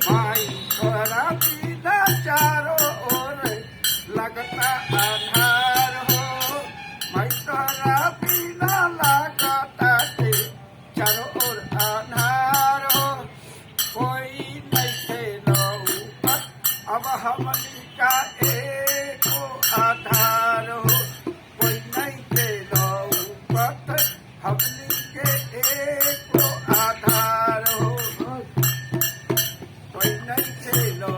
माई तोहरा बिना चारों ओर लगता आधार हो। माई तोहरा बिना लगता के चारों ओर आधार हो। कोई नहीं खेलो अब हमनी का एको आधार हो। कोई नहीं खेलो हमनी के एको आधार हो। कोई नहीं खेलो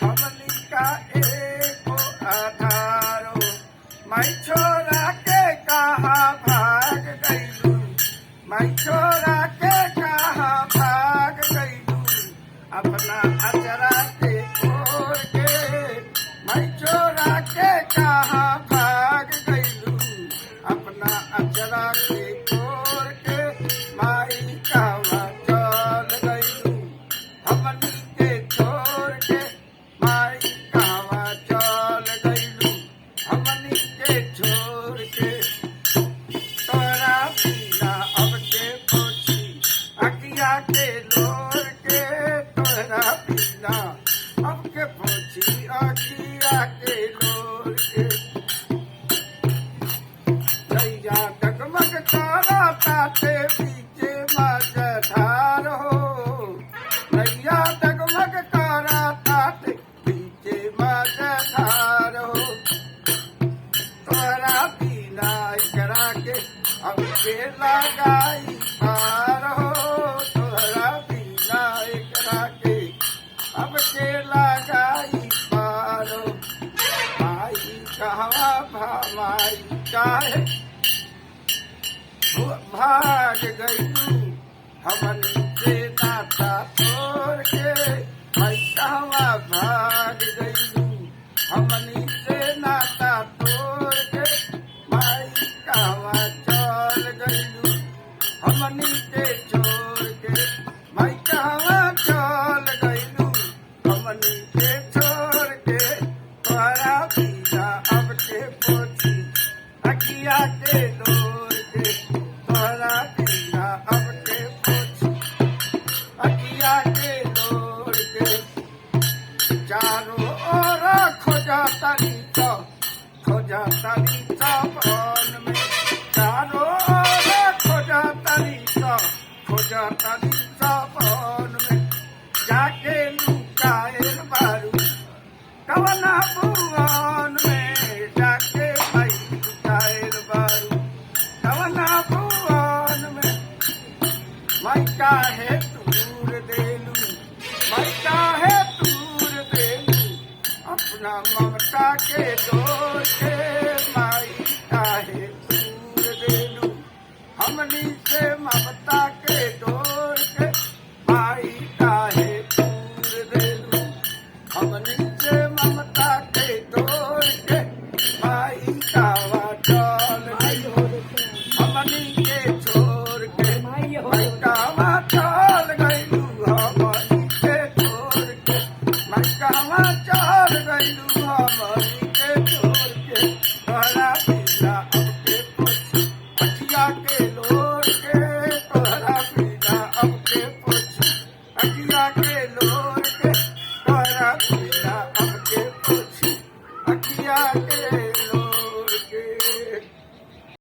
हमनी का एको आधार हो। मैं छोरा के कहाँ भाग गईलू। मैं छोरा के कहाँ भाग गईलू। अपना अजरा के ओर के मैं छोरा के कहाँ भाग गईलू। अपना अजरा के ओर के माई कहवा चल गईलू। हमनी के छोड़ के माई कहवा चल गईलू। हमनी के छोड़ के तोरा बिना अब के पोछी अकिया के लोर के। तोरा बिना अब के पोछी अकिया के लोर के। दैया डगमग तारा ताते बीचे मझधार हो। दैया डगमग तारा ताते बीचे मझधार हो। तोरा बिना एकरा के अब के लगाई पार हो। तोरा बिना एकरा के अब के लगाई पार हो। माई कहवा माई काहे भाग गईलू। हमनी से नाता तोड़ के माई कहवा भाग गईलू। हमनी से नाता तोड़ के माई कहवा चल गईलू। हमनी के छोड़ के माई कहवा चल गईलू। हमनी के छोड़ के तोरा बिना अब के पोछी अखिया के लोर के। तोरा बिना अब के पोछी अखिया के लोर के। चारों ओर खोजा तारी वन में। चारों ओर खोजा तारी वन में। जाके लुकायल बारू कवना भुवन में। जाके भाई लुकायल बारू कवना भुवन में। मैं काहे दूर देलू। मैं काहे दूर देलू। अपना ममता के डोर के माई काहे दूर देलू। हमनी से ममता के डोर के माई काहे दूर देलू। हमनी से ममता के डोर के माई कहवा चल गईलू। हमनी के छोड़ के माई कहवा चल गईलू। हमनी के छोड़ के माई कहवा चल गईलू। हमनी के छोड़ के तोहरा बिना अब के पोछी अखिया के लोर के। तोहरा बिना अब के पोछी अखिया के लोर के। तोहरा बिना अब के पोछी अखिया के